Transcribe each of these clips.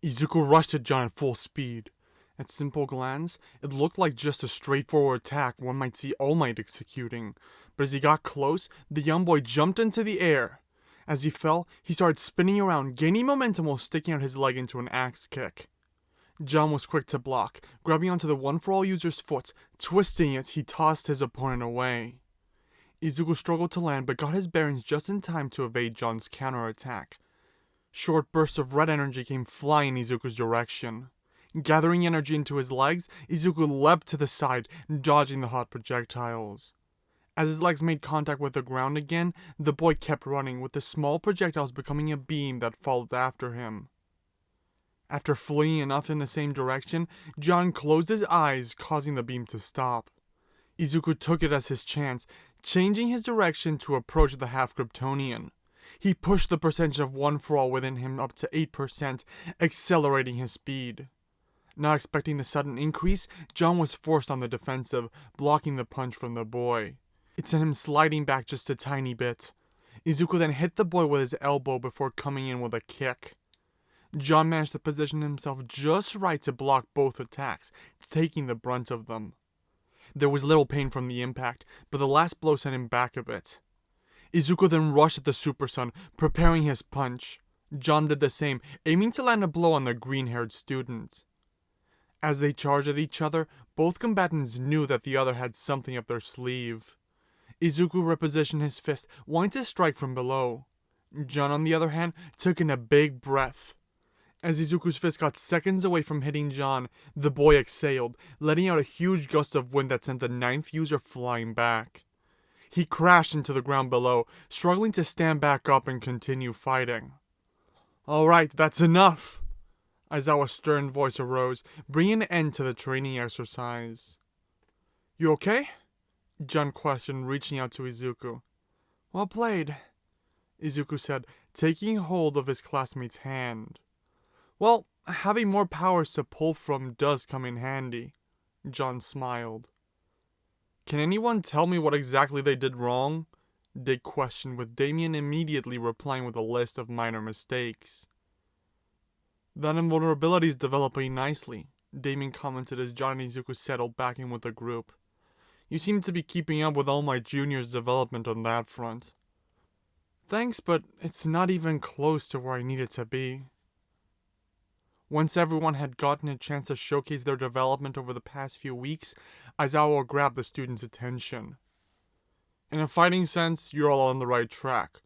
Izuku rushed at Jon at full speed. At simple glance, it looked like just a straightforward attack one might see All Might executing, but as he got close, the young boy jumped into the air. As he fell, he started spinning around, gaining momentum while sticking out his leg into an axe kick. Jon was quick to block, grabbing onto the One-for-All user's foot. Twisting it, he tossed his opponent away. Izuku struggled to land but got his bearings just in time to evade Jon's counterattack. Short bursts of red energy came flying in Izuku's direction. Gathering energy into his legs, Izuku leapt to the side, dodging the hot projectiles. As his legs made contact with the ground again, the boy kept running, with the small projectiles becoming a beam that followed after him. After fleeing enough in the same direction, Jon closed his eyes, causing the beam to stop. Izuku took it as his chance, changing his direction to approach the half-Kryptonian. He pushed the percentage of One-for-All within him up to 8%, accelerating his speed. Not expecting the sudden increase, Jon was forced on the defensive, blocking the punch from the boy. It sent him sliding back just a tiny bit. Izuku then hit the boy with his elbow before coming in with a kick. Jon managed to position himself just right to block both attacks, taking the brunt of them. There was little pain from the impact, but the last blow sent him back a bit. Izuku then rushed at the Super Son, preparing his punch. Jon did the same, aiming to land a blow on the green-haired student. As they charged at each other, both combatants knew that the other had something up their sleeve. Izuku repositioned his fist, wanting to strike from below. Jon, on the other hand, took in a big breath. As Izuku's fist got seconds away from hitting Jon, the boy exhaled, letting out a huge gust of wind that sent the ninth user flying back. He crashed into the ground below, struggling to stand back up and continue fighting. "Alright, that's enough!" Aizawa's stern voice arose, bringing an end to the training exercise. "You okay?" Jon questioned, reaching out to Izuku. "Well played," Izuku said, taking hold of his classmate's hand. "Well, having more powers to pull from does come in handy," Jon smiled. "Can anyone tell me what exactly they did wrong?" Dick questioned, with Damien immediately replying with a list of minor mistakes. "That invulnerability is developing nicely," Damien commented as Jon and Izuku settled back in with the group. "You seem to be keeping up with All Might Jr.'s development on that front." "Thanks, but it's not even close to where I need it to be." Once everyone had gotten a chance to showcase their development over the past few weeks, Aizawa grabbed the students' attention. "In a fighting sense, you're all on the right track.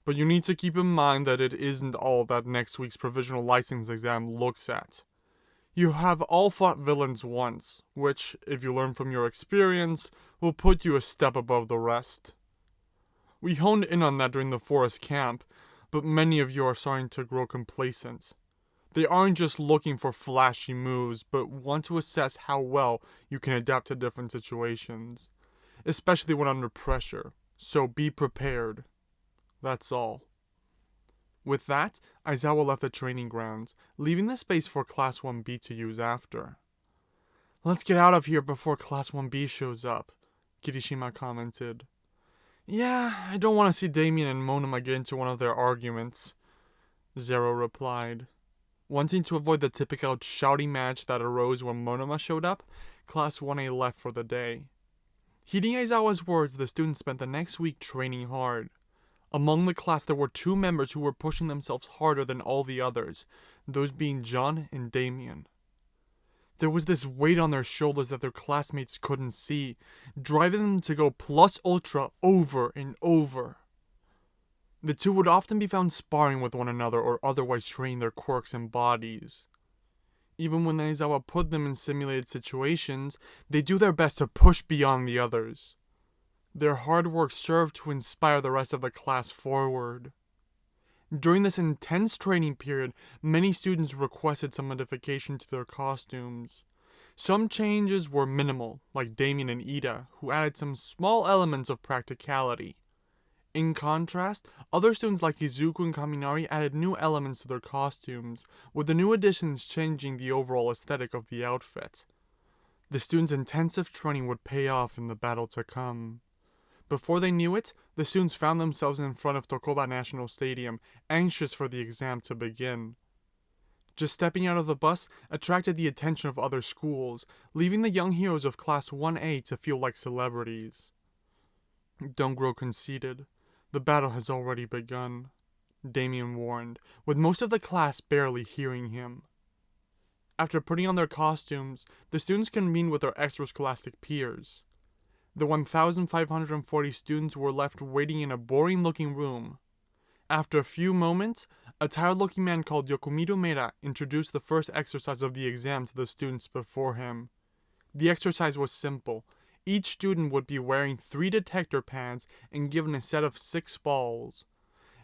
But you need to keep in mind that it isn't all that next week's provisional license exam looks at. You have all fought villains once, which, if you learn from your experience, will put you a step above the rest. We honed in on that during the forest camp, but many of you are starting to grow complacent. They aren't just looking for flashy moves, but want to assess how well you can adapt to different situations, especially when under pressure, so be prepared. That's all." With that, Aizawa left the training grounds, leaving the space for Class 1B to use after. "Let's get out of here before Class 1B shows up," Kirishima commented. "Yeah, I don't want to see Damien and Monoma get into one of their arguments," Zero replied. Wanting to avoid the typical shouting match that arose when Monoma showed up, Class 1A left for the day. Heeding Aizawa's words, the students spent the next week training hard. Among the class there were two members who were pushing themselves harder than all the others, those being Jon and Damien. There was this weight on their shoulders that their classmates couldn't see, driving them to go plus ultra over and over. The two would often be found sparring with one another or otherwise training their quirks and bodies. Even when Aizawa put them in simulated situations, they do their best to push beyond the others. Their hard work served to inspire the rest of the class forward. During this intense training period, many students requested some modification to their costumes. Some changes were minimal, like Damien and Ida, who added some small elements of practicality. In contrast, other students like Izuku and Kaminari added new elements to their costumes, with the new additions changing the overall aesthetic of the outfit. The students' intensive training would pay off in the battle to come. Before they knew it, the students found themselves in front of Tokoba National Stadium, anxious for the exam to begin. Just stepping out of the bus attracted the attention of other schools, leaving the young heroes of Class 1A to feel like celebrities. Don't grow conceited. The battle has already begun, Damien warned, with most of the class barely hearing him. After putting on their costumes, the students convened with their extrascholastic peers. The 1,540 students were left waiting in a boring-looking room. After a few moments, a tired-looking man called Izuku Midoriya introduced the first exercise of the exam to the students before him. The exercise was simple. Each student would be wearing 3 detector pads and given a set of 6 balls.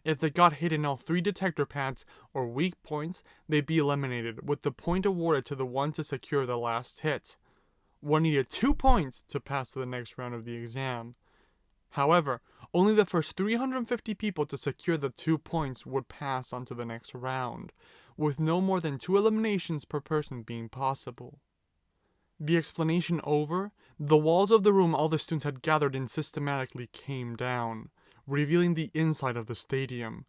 If they got hit in all 3 detector pads or weak points, they'd be eliminated, with the point awarded to the one to secure the last hit. One needed 2 points to pass to the next round of the exam. However, only the first 350 people to secure the 2 points would pass on to the next round, with no more than 2 eliminations per person being possible. The explanation over, the walls of the room all the students had gathered in systematically came down, revealing the inside of the stadium.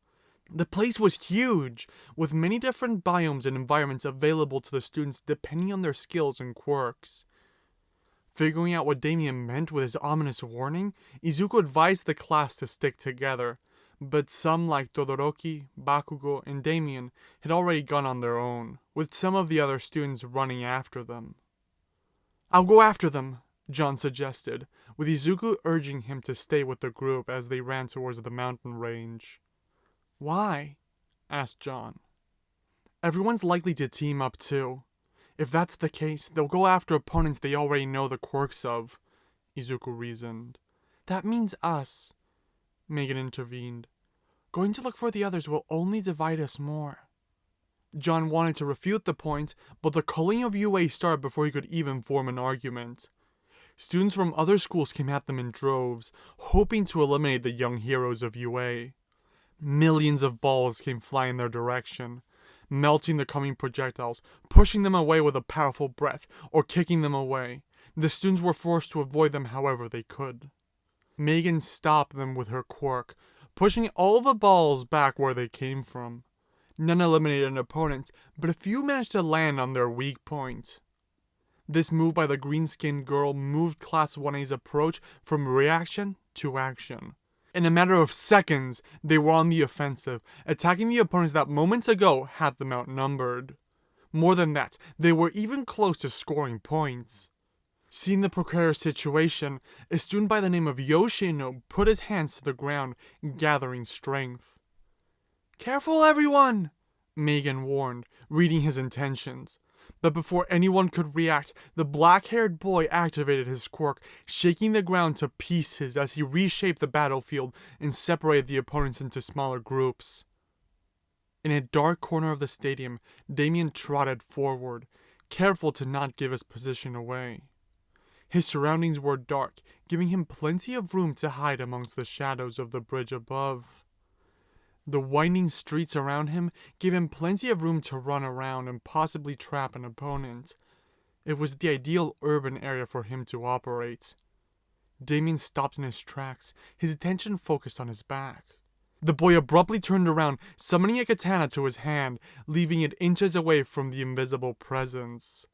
The place was huge, with many different biomes and environments available to the students depending on their skills and quirks. Figuring out what Damien meant with his ominous warning, Izuku advised the class to stick together, but some like Todoroki, Bakugo, and Damien had already gone on their own, with some of the other students running after them. "I'll go after them," Jon suggested, with Izuku urging him to stay with the group as they ran towards the mountain range. "Why?" asked Jon. "Everyone's likely to team up too. If that's the case, they'll go after opponents they already know the quirks of," Izuku reasoned. "That means us," Megan intervened. "Going to look for the others will only divide us more." Jon wanted to refute the point, but the culling of UA started before he could even form an argument. Students from other schools came at them in droves, hoping to eliminate the young heroes of UA. Millions of balls came flying their direction, melting the coming projectiles, pushing them away with a powerful breath, or kicking them away. The students were forced to avoid them however they could. Megan stopped them with her quirk, pushing all the balls back where they came from. None eliminated an opponent, but a few managed to land on their weak point. This move by the green-skinned girl moved Class 1A's approach from reaction to action. In a matter of seconds, they were on the offensive, attacking the opponents that moments ago had them outnumbered. More than that, they were even close to scoring points. Seeing the precarious situation, a student by the name of Yoshino put his hands to the ground, gathering strength. "Careful, everyone!" Megan warned, reading his intentions. But before anyone could react, the black-haired boy activated his quirk, shaking the ground to pieces as he reshaped the battlefield and separated the opponents into smaller groups. In a dark corner of the stadium, Damien trotted forward, careful to not give his position away. His surroundings were dark, giving him plenty of room to hide amongst the shadows of the bridge above. The winding streets around him gave him plenty of room to run around and possibly trap an opponent. It was the ideal urban area for him to operate. Damien stopped in his tracks, his attention focused on his back. The boy abruptly turned around, summoning a katana to his hand, leaving it inches away from the invisible presence.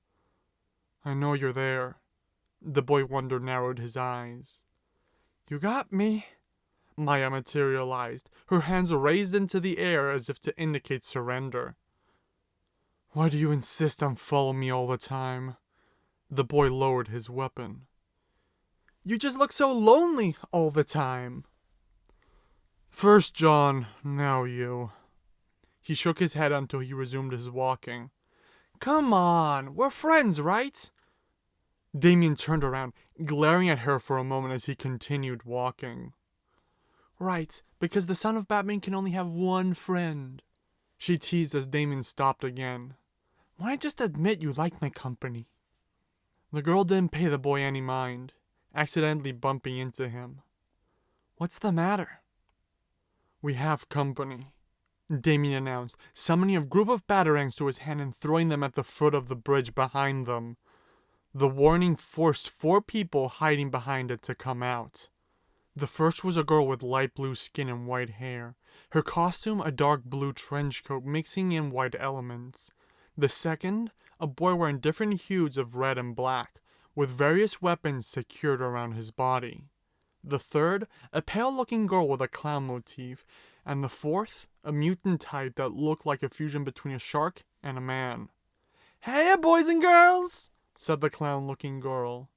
"I know you're there." The boy wonder narrowed his eyes. "You got me." Maya materialized, her hands raised into the air as if to indicate surrender. "Why do you insist on following me all the time?" The boy lowered his weapon. "You just look so lonely all the time." "First Jon, now you." He shook his head until he resumed his walking. "Come on, we're friends, right?" Damien turned around, glaring at her for a moment as he continued walking. "Right, because the son of Batman can only have one friend," she teased as Damien stopped again. "Why just admit you like my company?" The girl didn't pay the boy any mind, accidentally bumping into him. "What's the matter?" "We have company," Damien announced, summoning a group of batarangs to his hand and throwing them at the foot of the bridge behind them. The warning forced 4 people hiding behind it to come out. The first was a girl with light blue skin and white hair, her costume a dark blue trench coat mixing in white elements. The second, a boy wearing different hues of red and black, with various weapons secured around his body. The third, a pale-looking girl with a clown motif. And the fourth, a mutant type that looked like a fusion between a shark and a man. "Hey, boys and girls!" said the clown-looking girl.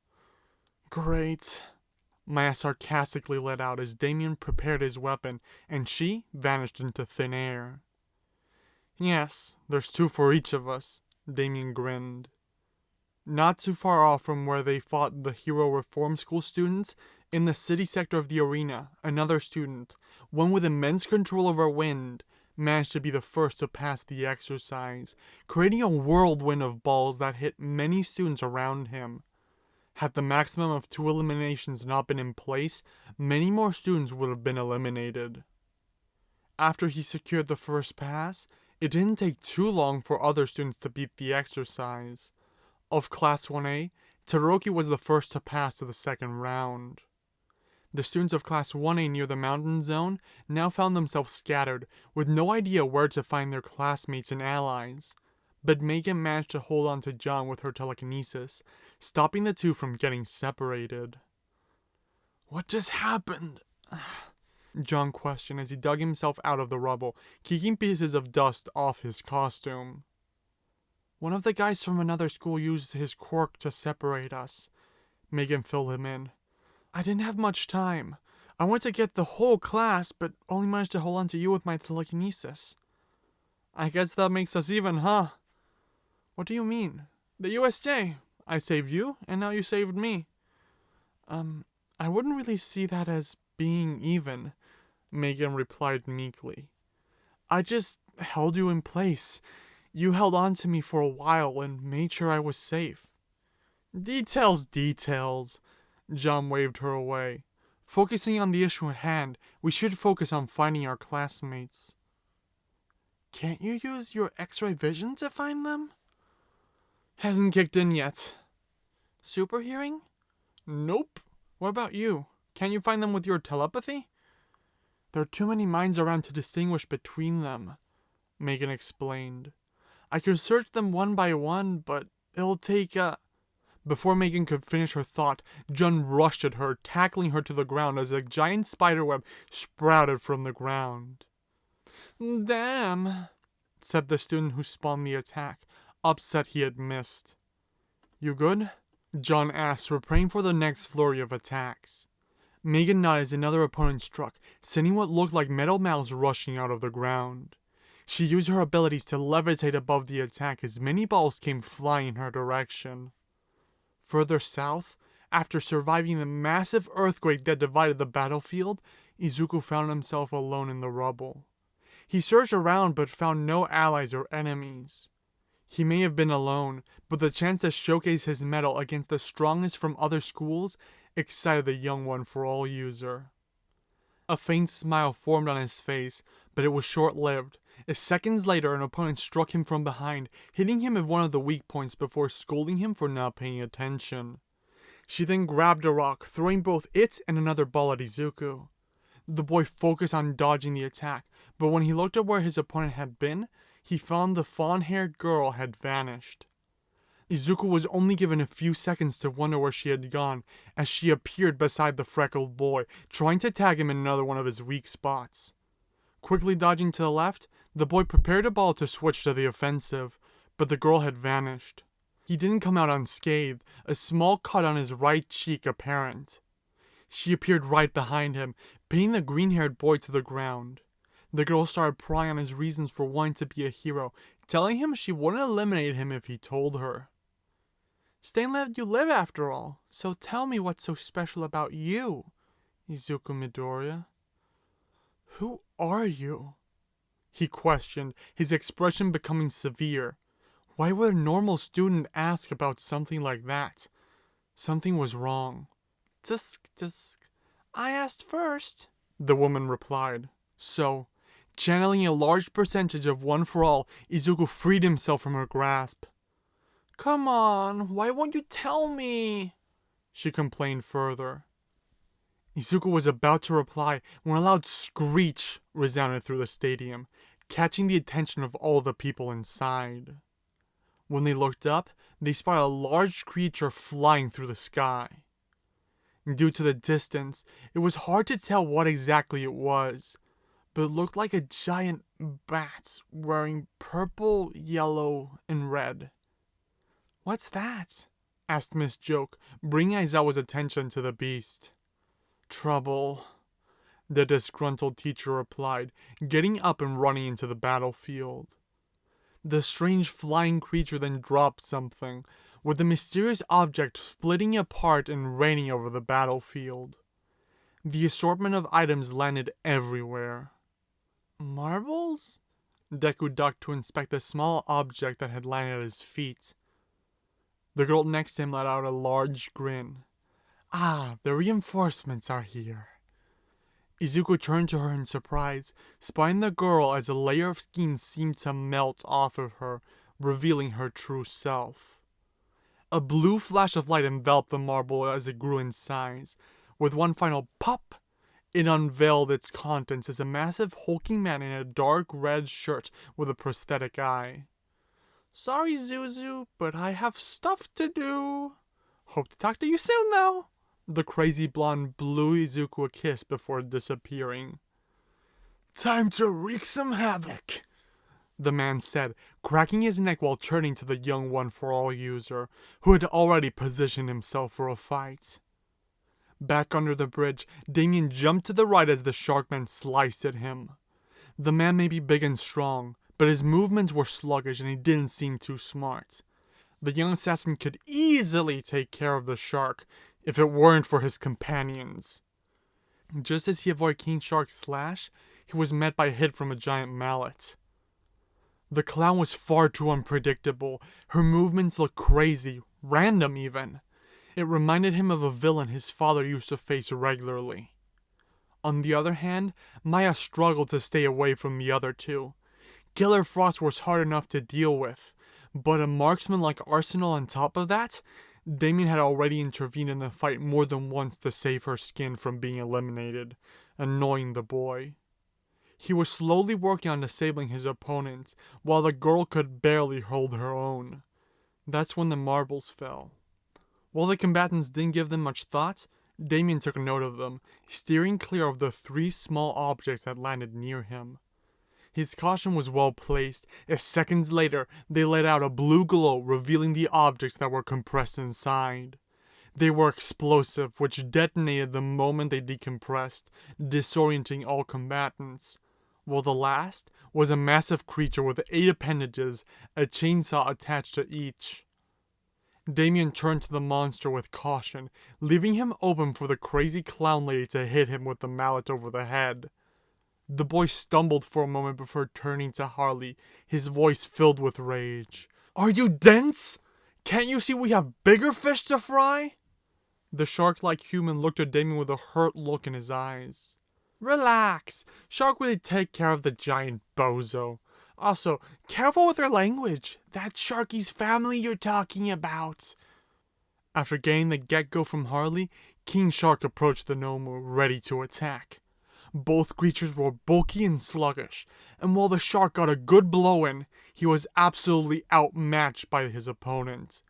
"Great," Maya sarcastically let out as Damien prepared his weapon, and she vanished into thin air. "Yes, there's two for each of us," Damien grinned. Not too far off from where they fought the Hero Reform School students, in the city sector of the arena, another student, one with immense control over wind, managed to be the first to pass the exercise, creating a whirlwind of balls that hit many students around him. Had the maximum of 2 eliminations not been in place, many more students would have been eliminated. After he secured the first pass, it didn't take too long for other students to beat the exercise. Of Class 1A, Todoroki was the first to pass to the second round. The students of Class 1A near the mountain zone now found themselves scattered, with no idea where to find their classmates and allies. But Megan managed to hold on to Jon with her telekinesis, stopping the two from getting separated. "What just happened?" Jon questioned as he dug himself out of the rubble, kicking pieces of dust off his costume. "One of the guys from another school used his quirk to separate us," Megan filled him in. "I didn't have much time. I wanted to get the whole class, but only managed to hold on to you with my telekinesis." "I guess that makes us even, huh?" "What do you mean?" "The USJ. I saved you, and now you saved me." I wouldn't really see that as being even," Megan replied meekly. "I just held you in place. You held on to me for a while and made sure I was safe." Details. Jon waved her away. "Focusing on the issue at hand, we should focus on finding our classmates." "Can't you use your X-ray vision to find them?" "Hasn't kicked in yet." "Super hearing?" "Nope. What about you? Can you find them with your telepathy?" "There are too many minds around to distinguish between them," Megan explained. "I could search them one by one, but it'll take Before Megan could finish her thought, Jon rushed at her, tackling her to the ground as a giant spiderweb sprouted from the ground. "Damn," said the student who spawned the attack, upset he had missed. "You good?" Jon asked, preparing for the next flurry of attacks. Megan nodded as another opponent struck, sending what looked like metal mouths rushing out of the ground. She used her abilities to levitate above the attack as many balls came flying in her direction. Further south, after surviving the massive earthquake that divided the battlefield, Izuku found himself alone in the rubble. He searched around but found no allies or enemies. He may have been alone, but the chance to showcase his mettle against the strongest from other schools excited the young one for all user. A faint smile formed on his face, but it was short-lived, as seconds later an opponent struck him from behind, hitting him at one of the weak points before scolding him for not paying attention. She then grabbed a rock, throwing both it and another ball at Izuku. The boy focused on dodging the attack, but when he looked at where his opponent had been, he found the fawn-haired girl had vanished. Izuku was only given a few seconds to wonder where she had gone, as she appeared beside the freckled boy, trying to tag him in another one of his weak spots. Quickly dodging to the left, the boy prepared a ball to switch to the offensive, but the girl had vanished. He didn't come out unscathed, a small cut on his right cheek apparent. She appeared right behind him, pinning the green-haired boy to the ground. The girl started prying on his reasons for wanting to be a hero, telling him she wouldn't eliminate him if he told her. "Stay and let you live after all, so tell me what's so special about you, Izuku Midoriya." "Who are you?" he questioned, his expression becoming severe. Why would a normal student ask about something like that? Something was wrong. Tisk. "I asked first," the woman replied. So, channeling a large percentage of One for All, Izuku freed himself from her grasp. "Come on, why won't you tell me?" she complained further. Izuku was about to reply when a loud screech resounded through the stadium, catching the attention of all the people inside. When they looked up, they spotted a large creature flying through the sky. Due to the distance, it was hard to tell what exactly it was, but it looked like a giant bat wearing purple, yellow, and red. "What's that?" asked Miss Joke, bringing Aizawa's attention to the beast. "Trouble," the disgruntled teacher replied, getting up and running into the battlefield. The strange flying creature then dropped something, with the mysterious object splitting apart and raining over the battlefield. The assortment of items landed everywhere. "Marbles?" Deku ducked to inspect the small object that had landed at his feet. The girl next to him let out a large grin. "Ah, the reinforcements are here." Izuku turned to her in surprise, spying the girl as a layer of skin seemed to melt off of her, revealing her true self. A blue flash of light enveloped the marble as it grew in size. With one final pop, it unveiled its contents as a massive hulking man in a dark red shirt with a prosthetic eye. "Sorry, Zuzu, but I have stuff to do. Hope to talk to you soon, though." The crazy blonde blew Izuku a kiss before disappearing. "Time to wreak some havoc," the man said, cracking his neck while turning to the young one-for-all user, who had already positioned himself for a fight. Back under the bridge, Damien jumped to the right as the Sharkman sliced at him. The man may be big and strong, but his movements were sluggish and he didn't seem too smart. The young assassin could easily take care of the shark, if it weren't for his companions. Just as he avoided King Shark's slash, he was met by a hit from a giant mallet. The clown was far too unpredictable. Her movements looked crazy, random even. It reminded him of a villain his father used to face regularly. On the other hand, Maya struggled to stay away from the other two. Killer Frost was hard enough to deal with, but a marksman like Arsenal on top of that? Damien had already intervened in the fight more than once to save her skin from being eliminated, annoying the boy. He was slowly working on disabling his opponents, while the girl could barely hold her own. That's when the marbles fell. While the combatants didn't give them much thought, Damien took note of them, steering clear of the 3 small objects that landed near him. His caution was well placed, as seconds later they let out a blue glow revealing the objects that were compressed inside. They were explosive, which detonated the moment they decompressed, disorienting all combatants. While the last was a massive creature with 8 appendages, a chainsaw attached to each. Damien turned to the monster with caution, leaving him open for the crazy clown lady to hit him with the mallet over the head. The boy stumbled for a moment before turning to Harley, his voice filled with rage. "Are you dense? Can't you see we have bigger fish to fry?" The shark-like human looked at Damien with a hurt look in his eyes. "Relax. Shark will take care of the giant bozo. Also, careful with your language. That's Sharky's family you're talking about." After getting the get-go from Harley, King Shark approached the Nomu, ready to attack. Both creatures were bulky and sluggish, and while the shark got a good blow in, he was absolutely outmatched by his opponent.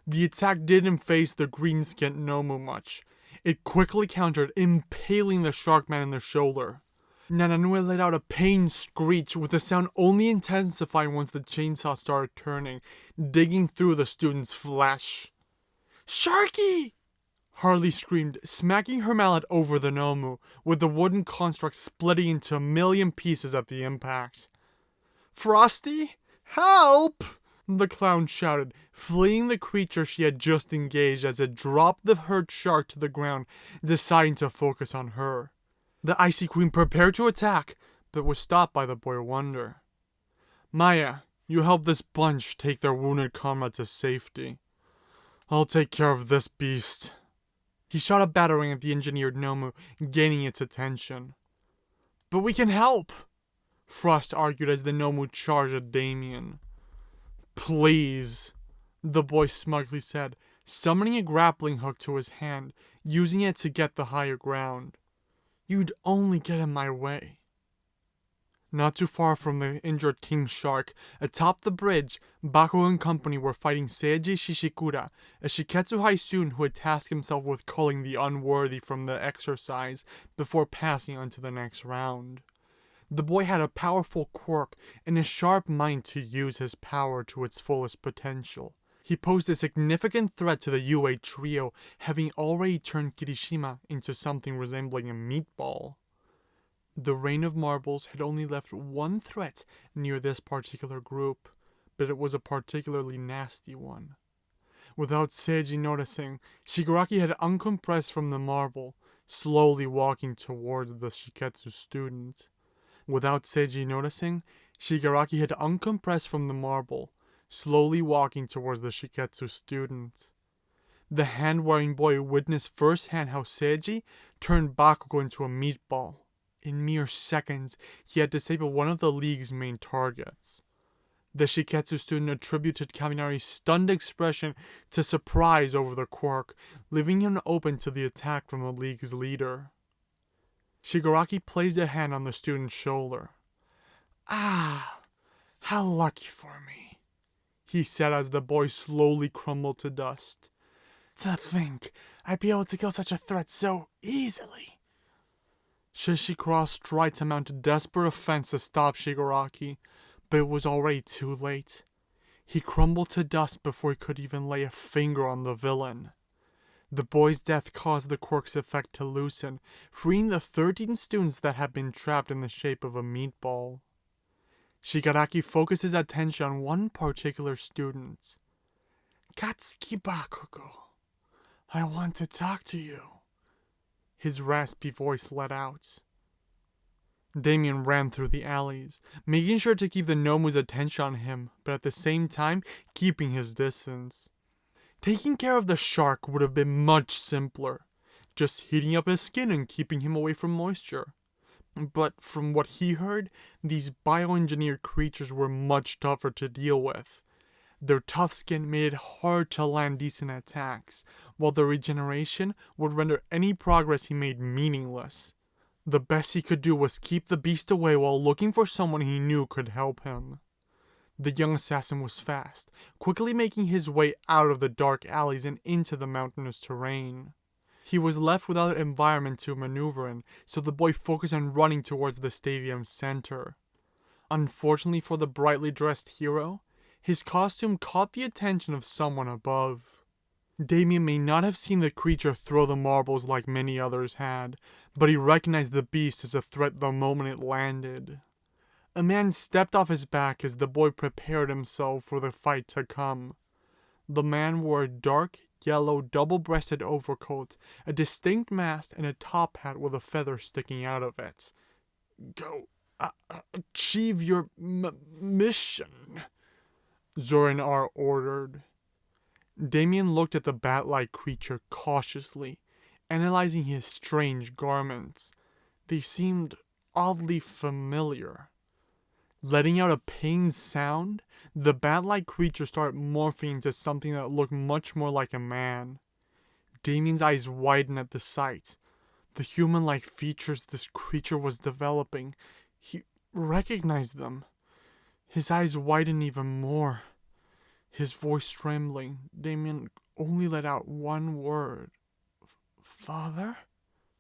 The attack didn't faze the green-skinned Nomu much. It quickly countered, impaling the Sharkman in the shoulder. Nananue let out a pained screech, with the sound only intensifying once the chainsaw started turning, digging through the student's flesh. "Sharky!" Harley screamed, smacking her mallet over the Nomu, with the wooden construct splitting into a million pieces at the impact. "Frosty, help!" the clown shouted, fleeing the creature she had just engaged as it dropped the hurt shark to the ground, deciding to focus on her. The Icy Queen prepared to attack, but was stopped by the boy Wonder. "Maya, you help this bunch take their wounded comrade to safety. I'll take care of this beast." He shot a battering at the engineered Nomu, gaining its attention. "But we can help," Frost argued as the Nomu charged at Damien. "Please," the boy smugly said, summoning a grappling hook to his hand, using it to get the higher ground. "You'd only get in my way." Not too far from the injured King Shark, atop the bridge, Baku and company were fighting Seiji Shishikura, a Shiketsu High student who had tasked himself with culling the unworthy from the exercise before passing on to the next round. The boy had a powerful quirk and a sharp mind to use his power to its fullest potential. He posed a significant threat to the UA trio, having already turned Kirishima into something resembling a meatball. The Rain of Marbles had only left one threat near this particular group, but it was a particularly nasty one. Without Seiji noticing, Shigaraki had uncompressed from the marble, slowly walking towards the Shiketsu student. Without Seiji noticing, Shigaraki had uncompressed from the marble, slowly walking towards the Shiketsu student. The hand-wearing boy witnessed firsthand how Seiji turned Bakugo into a meatball. In mere seconds, he had disabled one of the League's main targets. The Shiketsu student attributed Kaminari's stunned expression to surprise over the quirk, leaving him open to the attack from the League's leader. Shigaraki placed a hand on the student's shoulder. "Ah, how lucky for me," he said as the boy slowly crumbled to dust. "To think I'd be able to kill such a threat so easily." Shishikura tried to mount a desperate offense to stop Shigaraki, but it was already too late. He crumbled to dust before he could even lay a finger on the villain. The boy's death caused the quirk's effect to loosen, freeing the 13 students that had been trapped in the shape of a meatball. Shigaraki focused his attention on one particular student. "Katsuki Bakugo, I want to talk to you," his raspy voice let out. Damien ran through the alleys, making sure to keep the Nomu's attention on him, but at the same time, keeping his distance. Taking care of the shark would have been much simpler, just heating up his skin and keeping him away from moisture. But from what he heard, these bioengineered creatures were much tougher to deal with. Their tough skin made it hard to land decent attacks, while their regeneration would render any progress he made meaningless. The best he could do was keep the beast away while looking for someone he knew could help him. The young assassin was fast, quickly making his way out of the dark alleys and into the mountainous terrain. He was left without an environment to maneuver in, so the boy focused on running towards the stadium's center. Unfortunately for the brightly dressed hero, his costume caught the attention of someone above. Damien may not have seen the creature throw the marbles like many others had, but he recognized the beast as a threat the moment it landed. A man stepped off his back as the boy prepared himself for the fight to come. The man wore a dark, yellow, double-breasted overcoat, a distinct mask, and a top hat with a feather sticking out of it. "Go, achieve your mission," Zorin R. ordered. Damien looked at the bat-like creature cautiously, analyzing his strange garments. They seemed oddly familiar. Letting out a pained sound, the bat-like creature started morphing into something that looked much more like a man. Damien's eyes widened at the sight. The human-like features this creature was developing, he recognized them. His eyes widened even more. His voice trembling, Damien only let out one word. "Father?"